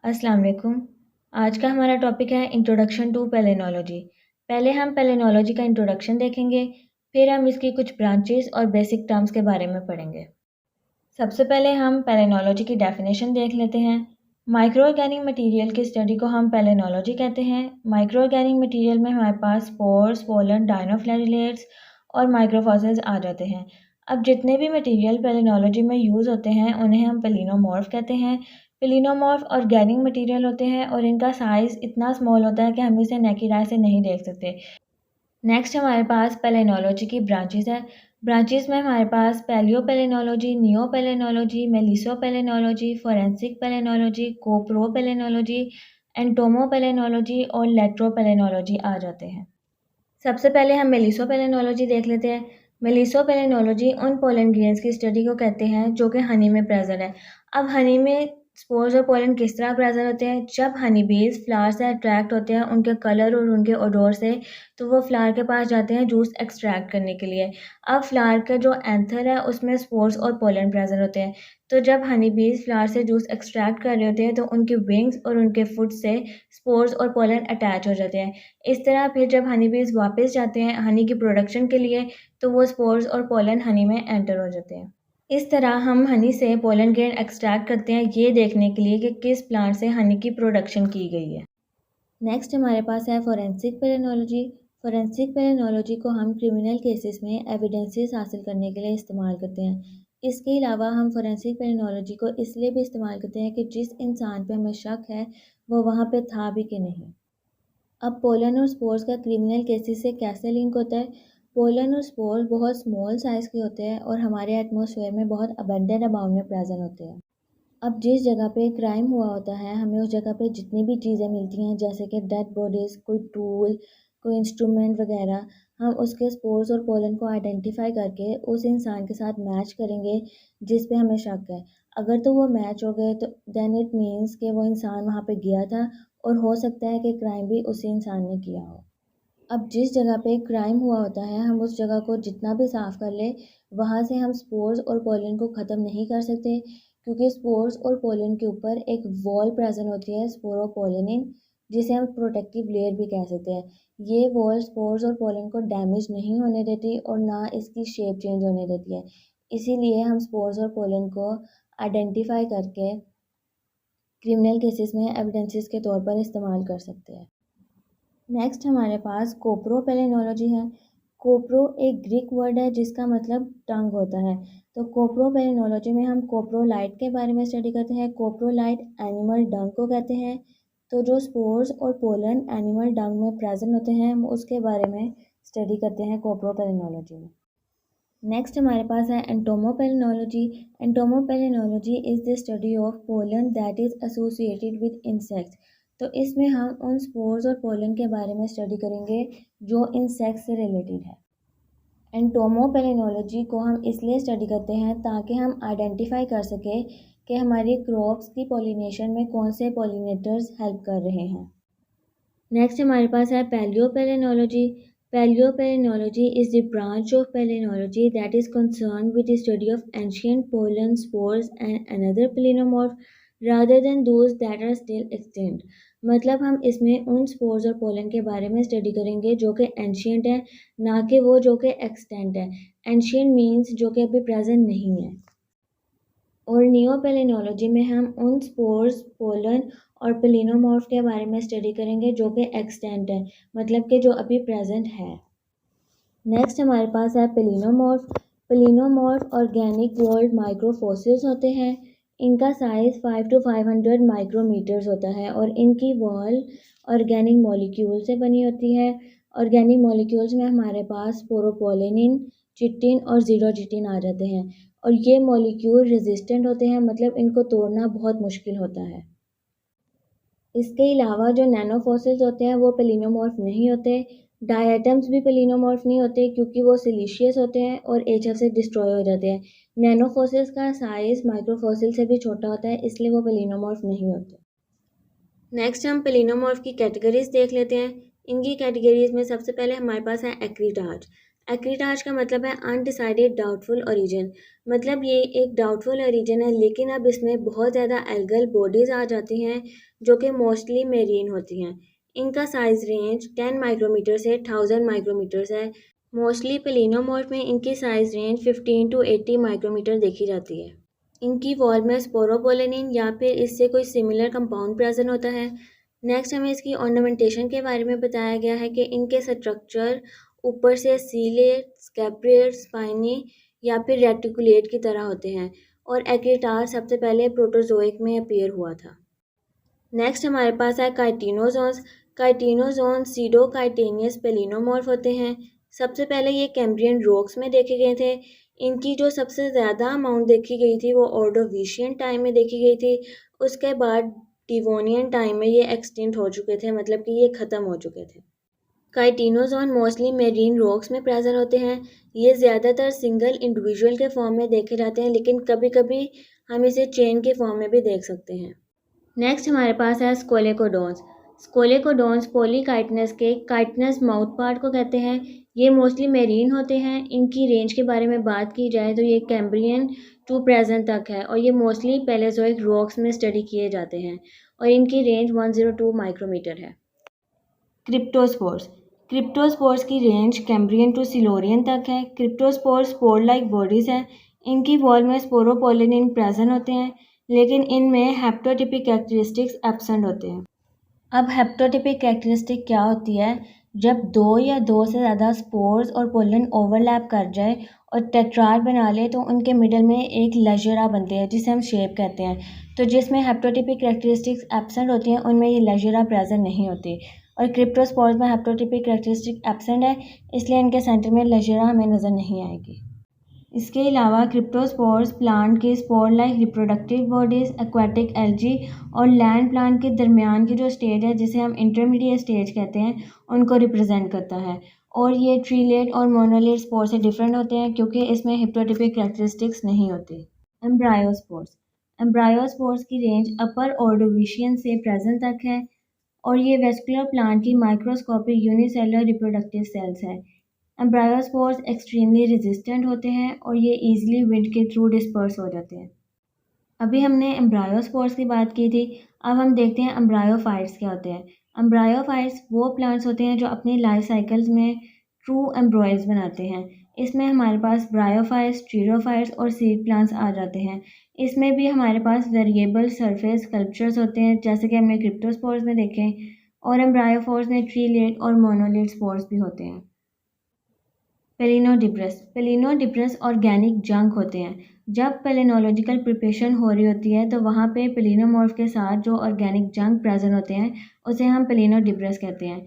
अस्सलाम वालेकुम। आज का हमारा टॉपिक है इंट्रोडक्शन टू पेलेनोलॉजी। पहले हम पेलेनोलॉजी का इंट्रोडक्शन देखेंगे, फिर हम इसकी कुछ ब्रांचेस और बेसिक टर्म्स के बारे में पढ़ेंगे। सबसे पहले हम पेलेनोलॉजी की डेफिनेशन देख लेते हैं। माइक्रो ऑर्गेनिक मटेरियल की स्टडी को हम पेलेनोलॉजी कहते हैं। माइक्रो ऑर्गेनिक मटेरियल में हमारे पास स्पोर्स, पोलन, डायनोफ्लैजिलेट्स और माइक्रोफॉसिल्स आ जाते हैं। अब जितने भी मटेरियल पेलेनोलॉजी में यूज़ होते हैं उन्हें हम पेलिनोमॉर्फ कहते हैं। पेलिनोमॉर्फ ऑर्गेनिक मटेरियल होते हैं और इनका साइज़ इतना स्मॉल होता है कि हम इसे नेकेड आई से नहीं देख सकते। नेक्स्ट हमारे पास पेलेनोलॉजी की ब्रांचेस है। ब्रांचेस में हमारे पास पैलियोपेलेनोलॉजी, नियोपेलेनोलॉजी, मेलिसोपेलेनोलॉजी, फोरेंसिक पेलेनोलॉजी, कोप्रोपेलेनोलॉजी, एंटोमोपेलेनोलॉजी और लेट्रोपेलेनोलॉजी आ जाते हैं। सबसे पहले हम मेलिसोपेलेनोलॉजी देख लेते हैं। मेलिसोपेलेनोलॉजी उन पोलन ग्रेन्स की स्टडी को कहते हैं जो कि हनी में प्रेजेंट है। अब हनी में स्पोर्स और पोलन किस तरह प्रेजेंट होते हैं? जब हनी बीज फ्लावर से अट्रैक्ट होते हैं उनके कलर और उनके ओडोर से, तो वो फ्लावर के पास जाते हैं जूस एक्सट्रैक्ट करने के लिए। अब फ्लावर का जो एंथर है उसमें स्पोर्स और पोलन प्रेजेंट होते हैं। तो जब हनी बीज फ्लावर से जूस एक्सट्रैक्ट कर रहे होते हैं तो उनके विंग्स और उनके फुट से स्पोर्स और पोलन अटैच हो जाते हैं। इस तरह फिर जब हनी बीज वापस जाते हैं हनी की प्रोडक्शन के लिए, तो वो स्पोर्स और पोलन हनी में एंटर हो जाते हैं। इस तरह हम हनी से पोलन ग्रेन एक्सट्रैक्ट करते हैं, ये देखने के लिए कि किस प्लांट से हनी की प्रोडक्शन की गई है। नेक्स्ट हमारे पास है फोरेंसिक पेलेनोलॉजी। फोरेंसिक पेलेनोलॉजी को हम क्रिमिनल केसेस में एविडेंसेस हासिल करने के लिए इस्तेमाल करते हैं। इसके अलावा हम फोरेंसिक पेलेनोलॉजी को इसलिए भी इस्तेमाल करते हैं कि जिस इंसान पे हमें शक है वो वहाँ पे था भी कि नहीं। अब पोलन और स्पोर्स का क्रिमिनल केसेस से कैसे लिंक होता है? पोलन और स्पोर्स बहुत स्मॉल साइज़ के होते हैं और हमारे एटमॉस्फेयर में बहुत अबंडेंट अमाउंट में प्रेजेंट होते हैं। अब जिस जगह पे क्राइम हुआ होता है हमें उस जगह पे जितनी भी चीज़ें मिलती हैं जैसे कि डेड बॉडीज़, कोई टूल, कोई इंस्ट्रूमेंट वगैरह, हम उसके स्पोर्स और पोलन को आइडेंटिफाई करके उस इंसान के साथ मैच करेंगे जिस पे हमें शक है। अगर तो वो मैच हो गए तो देन इट मीन्स कि वो इंसान वहाँ पे गया था और हो सकता है कि क्राइम भी उसी इंसान ने किया हो। अब जिस जगह पे क्राइम हुआ होता है हम उस जगह को जितना भी साफ़ कर ले, वहाँ से हम स्पोर्स और पोलन को ख़त्म नहीं कर सकते, क्योंकि स्पोर्स और पोलन के ऊपर एक वॉल प्रेजेंट होती है स्पोरोपोलिनिन, जिसे हम प्रोटेक्टिव लेयर भी कह सकते हैं। ये वॉल स्पोर्स और पोलन को डैमेज नहीं होने देती और ना इसकी शेप चेंज होने देती है। इसीलिए हम स्पोर्स और पोलन को आइडेंटिफाई करके क्रिमिनल केसेस में एविडेंसेस के तौर पर इस्तेमाल कर सकते हैं। नेक्स्ट हमारे पास कोप्रोपेलेनोलॉजी है। कोप्रो एक ग्रीक वर्ड है जिसका मतलब टंग होता है। तो कोप्रोपेलेनोलॉजी में हम कोप्रोलाइट के बारे में स्टडी करते हैं। कोप्रोलाइट एनिमल डंग को कहते हैं। तो जो स्पोर्स और पोलन एनिमल डंग में प्रेजेंट होते हैं हम उसके बारे में स्टडी करते हैं कोप्रोपेलेनोलॉजी में। नेक्स्ट हमारे पास है entomopalynology. Entomopalynology is the study of pollen that is associated with insects. तो इसमें हम उन स्पोर्स और पोलन के बारे में स्टडी करेंगे जो इंसेक्ट से रिलेटेड है। एंटोमोपेलेनोलॉजी को हम इसलिए स्टडी करते हैं ताकि हम आइडेंटिफाई कर सकें कि हमारी क्रॉप्स की पॉलिनेशन में कौन से पॉलिनेटर्स हेल्प कर रहे हैं। नेक्स्ट हमारे पास है पैलियोपेलेनोलॉजी। Paleopalynology is the branch of palynology that is concerned with the study of ancient pollen, spores and another paleomorph rather than those that are still extinct। मतलब हम इसमें उन स्पोर्स और पोलन के बारे में स्टडी करेंगे जो कि एंशियंट है, ना कि वो जो कि एक्सटेंट है। एंशियंट मीन्स जो कि अभी प्रेजेंट नहीं है। और नियोपेलेनोलॉजी में हम उन स्पोर्स, पोलन और पेलिनोमॉर्फ के बारे में स्टडी करेंगे जो कि एक्सटेंट है, मतलब कि जो अभी प्रेजेंट है। नेक्स्ट हमारे पास है पेलिनोमॉर्फ। पेलिनोमॉर्फ ऑर्गेनिक वर्ल्ड माइक्रोफोसिल्स होते हैं। इनका साइज़ 5 to 500 माइक्रोमीटर्स होता है और इनकी वॉल ऑर्गेनिक मॉलिक्यूल से बनी होती है। ऑर्गेनिक मॉलिक्यूल्स में हमारे पास स्पोरोपोलिनिन, चिटिन और ज़ीरोचिटिन आ जाते हैं और ये मॉलिक्यूल रेजिस्टेंट होते हैं, मतलब इनको तोड़ना बहुत मुश्किल होता है। इसके अलावा जो नैनोफॉसिल्स होते हैं वो पेलिनोमॉर्फ नहीं होते। डायटम्स भी पेलिनोमॉर्फ नहीं होते क्योंकि वो सिलिशियस होते हैं और एचएफ से डिस्ट्रॉय हो जाते हैं। नैनोफॉसिल्स का साइज़ माइक्रोफॉसिल से भी छोटा होता है, इसलिए वो पेलिनोमॉर्फ नहीं होते। नेक्स्ट हम पेलिनोमॉर्फ की कैटेगरीज देख लेते हैं। इनकी कैटेगरीज में सबसे पहले हमारे पास है एक्रिटार्च। एक्रिटार्च का मतलब है अनडिसाइडेड डाउटफुल ओरिजिन, मतलब ये एक डाउटफुल ओरिजिन है, लेकिन अब इसमें बहुत ज़्यादा एल्गल बॉडीज़ आ जाती हैं जो कि मोस्टली मेरीन होती हैं। इनका साइज़ रेंज 10 माइक्रोमीटर से 1000 माइक्रोमीटर्स है। मोस्टली पेलिनोमॉर्फ में इनकी साइज़ रेंज 15 टू 80 माइक्रोमीटर देखी जाती है। इनकी वॉल में स्पोरोपोलेनिन या फिर इससे कोई सिमिलर कंपाउंड प्रेजेंट होता है। नेक्स्ट हमें इसकी ऑर्नामेंटेशन के बारे में बताया गया है कि इनके स्ट्रक्चर ऊपर से सीलेट, स्कैब्रियर, स्पाइनी या फिर रेटिकुलेट की तरह होते हैं और एक्रिटार सबसे पहले प्रोटोजोइक में अपीयर हुआ था। नेक्स्ट हमारे पास है काइटिनोजोन्स। काइटिनोजोन्स सीडोकाइटेनियस पेलिनोमॉर्फ होते हैं। सबसे पहले ये कैम्ब्रियन रॉक्स में देखे गए थे। इनकी जो सबसे ज़्यादा अमाउंट देखी गई थी वो ऑर्डोविशियन टाइम में देखी गई थी। उसके बाद डिवोनियन टाइम में ये एक्सटिंक्ट हो चुके थे, मतलब कि ये ख़त्म हो चुके थे। काइटिनोजोन मोस्टली मेरीन रॉक्स में प्रेजेंट होते हैं। ये ज़्यादातर सिंगल इंडिविजुअल के फॉर्म में देखे जाते हैं, लेकिन कभी कभी हम इसे चेन के फॉर्म में भी देख सकते हैं। नेक्स्ट हमारे पास है स्कोलेकोडोन्स। स्कोलेकोडोन्स पॉलीकाइटनस के काइटनस माउथ पार्ट को कहते हैं। ये मोस्टली मेरीन होते हैं। इनकी रेंज के बारे में बात की जाए तो ये कैम्ब्रियन टू प्रेजेंट तक है और ये मोस्टली पैलेजोइक रॉक्स में स्टडी किए जाते हैं और इनकी रेंज 102 माइक्रोमीटर है। क्रिप्टोस्पोर्स। क्रिप्टोस्पोर्स की रेंज कैम्ब्रियन टू सिलोरियन तक है। क्रिप्टोस्पोर्स स्पोर लाइक बॉडीज़ हैं। इनकी वॉल में स्पोरोपोलिनिन प्रेजेंट होते हैं, लेकिन इनमें हेप्टोटिपिक कैरेक्टरिस्टिक्स एब्सेंट होते हैं। अब हेप्टोटिपिक कैरेक्टरिस्टिक क्या होती है? जब दो या दो से ज़्यादा स्पोर्स और पोलन ओवरलैप कर जाए और टेट्राड बना ले तो उनके मिडल में एक लेजरा बनते हैं जिसे हम शेप कहते हैं। तो जिसमें हेप्टोटिपिक कैरेक्टरिस्टिक्स एब्सेंट होती हैं उनमें ये लेजरा प्रेजेंट नहीं होती और क्रिप्टोस्पोर्स में हेप्टोटिपिक कैरेक्टरिस्टिक एब्सेंट है, इसलिए इनके सेंटर में लेजरा हमें नज़र नहीं आएगी। इसके अलावा क्रिप्टोस्पोर्स प्लांट की spore like reproductive bodies, aquatic algae और लैंड प्लांट के दरमियान की जो स्टेज है जिसे हम इंटरमीडिएट स्टेज कहते हैं उनको रिप्रेजेंट करता है और ये ट्रीलेट और मोनोलेट स्पोर से डिफरेंट होते हैं क्योंकि इसमें हिप्टोटिपिक कैरेक्टरिस्टिक्स नहीं होती। एम्ब्रायोस्पोर्स। एम्ब्रायोस्पोर्स की रेंज अपर ऑर्डोविशियन से प्रेजेंट तक है और ये वेस्कुलर प्लांट की माइक्रोस्कोपिक यूनिसेलुलर रिप्रोडक्टिव सेल्स है। एम्ब्रायोस्पोर्स एक्सट्रीमली रेजिस्टेंट होते हैं और ये ईजिली विंड के थ्रू डिस्पर्स हो जाते हैं। अभी हमने एम्ब्रायोस्पोर्स की बात की थी, अब हम देखते हैं एम्ब्रायोफाइट्स क्या होते हैं। एम्ब्रायोफाइट्स वो प्लांट्स होते हैं जो अपनी लाइफ साइकिल्स में ट्रू एम्ब्रॉयड्स बनाते हैं। इसमें हमारे पास ब्रायोफाइट्स, ट्रीरोफाइट्स और सीड प्लांट्स आ जाते हैं। इसमें भी हमारे पास वेरिएबल सरफेस स्कल्पचर्स होते हैं जैसे कि हमने क्रिप्टोस्पोर्स में देखे और एम्ब्रायोफोर्स में ट्रीलेट और मोनोलेट स्पोर्स भी होते हैं। पेलिनोडिब्रस ऑर्गेनिक जंक होते हैं। जब पेलिनोलॉजिकल प्रिपरेशन हो रही होती है तो वहाँ पे पेलिनोमॉर्फ के साथ जो ऑर्गेनिक जंक प्रेजेंट होते हैं उसे हम पेलिनोडिब्रस कहते हैं।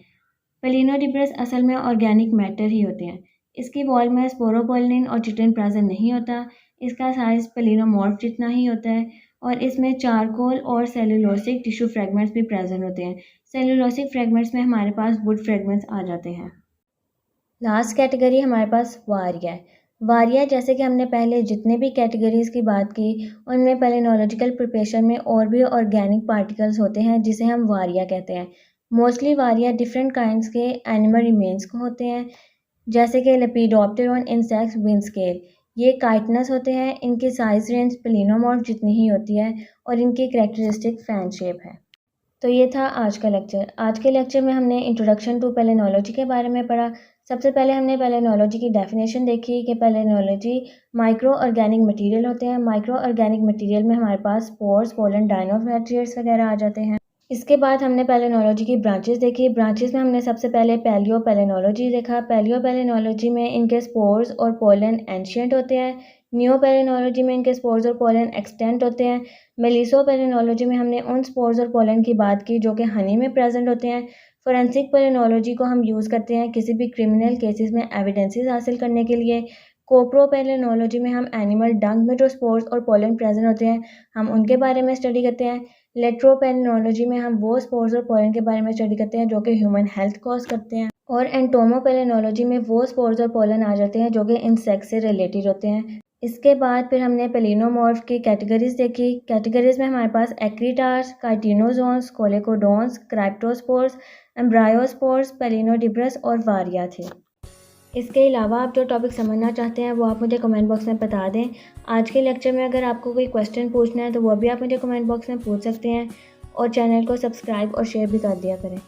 पेलिनोडिब्रस असल में ऑर्गेनिक मैटर ही होते हैं। इसकी वॉल में स्पोरोपोलिन और चिटिन प्रेजेंट नहीं होता। इसका साइज पेलिनोमॉर्फ जितना ही होता है और इसमें चारकोल और सेलुलोसिक टिश्यू फ्रेगमेंट्स भी प्रेजेंट होते हैं। सेलुलोसिक फ्रेगमेंट्स में हमारे पास वुड फ्रेगमेंट्स आ जाते हैं। लास्ट कैटेगरी हमारे पास वारिया है। वारिया जैसे कि हमने पहले जितने भी कैटेगरीज़ की बात की उनमें पेलिनोलॉजिकल प्रिपरेशन में और भी ऑर्गेनिक पार्टिकल्स होते हैं जिसे हम वारिया कहते हैं। मोस्टली वारिया डिफरेंट काइंड्स के एनिमल रिमेन्स को होते हैं जैसे कि लेपिडोप्टेरॉन इंसेक्ट्स विंड स्केल। ये काइटनस होते हैं। इनकी साइज रेंज पेलिनोमॉर्फ जितनी ही होती है और इनकी कैरेक्टरिस्टिक फैन शेप है। तो ये था आज का लेक्चर। आज के लेक्चर में हमने इंट्रोडक्शन टू पेलिनोलॉजी के बारे में पढ़ा। सबसे पहले हमने पेलिनोलॉजी की डेफिनेशन देखी कि पेलिनोलॉजी माइक्रो ऑर्गेनिक मटेरियल होते हैं। माइक्रो ऑर्गेनिक मटेरियल में हमारे पास स्पोर्स, पोलन, डायनोफैट्रियर्स वगैरह आ जाते हैं। इसके बाद हमने पेलिनोलॉजी की ब्रांचेस देखी। ब्रांचेस में हमने सबसे पहले पैलियो पेलिनोलॉजी देखा। पैलियो पेलिनोलॉजी में इनके स्पोर्स और पोलन एंशियंट होते हैं। न्यू पेलिनोलॉजी में इनके स्पोर्स और पोलन एक्सटेंट होते हैं। मेलिसो पेलिनोलॉजी में हमने उन स्पोर्स और पोलन की बात की जो कि हनी में प्रेजेंट होते हैं। फोरेंसिक पेलिनोलॉजी को हम यूज़ करते हैं किसी भी क्रिमिनल केसेस में एविडेंसेस हासिल करने के लिए। कोप्रो पेलिनोलॉजी में हम एनिमल डंग में जो स्पोर्स और पोलन प्रेजेंट होते हैं हम उनके बारे में स्टडी करते हैं। लेट्रोपेलिनोलॉजी में हम वो स्पोर्स और पोलन के बारे में स्टडी करते हैं जो कि ह्यूमन हेल्थ कॉज करते हैं। और एंटोमोपेलिनोलॉजी में वो स्पोर्स और पोलन आ जाते हैं जो कि इंसेक्ट से रिलेटेड होते हैं। इसके बाद फिर हमने पेलिनोमॉर्फ की कैटेगरीज देखी। कैटेगरीज में हमारे पास एक्रिटार्स, काइटिनोजोन्स, कोलेकोडोन्स, क्राइप्टोस्पोर्स, एम्ब्रायोस्पोर्स, पेलिनोडिब्रस और वारिया थे। इसके अलावा आप जो टॉपिक समझना चाहते हैं वो आप मुझे कमेंट बॉक्स में बता दें। आज के लेक्चर में अगर आपको कोई क्वेश्चन पूछना है तो वो भी आप मुझे कमेंट बॉक्स में पूछ सकते हैं और चैनल को सब्सक्राइब और शेयर भी कर दिया करें।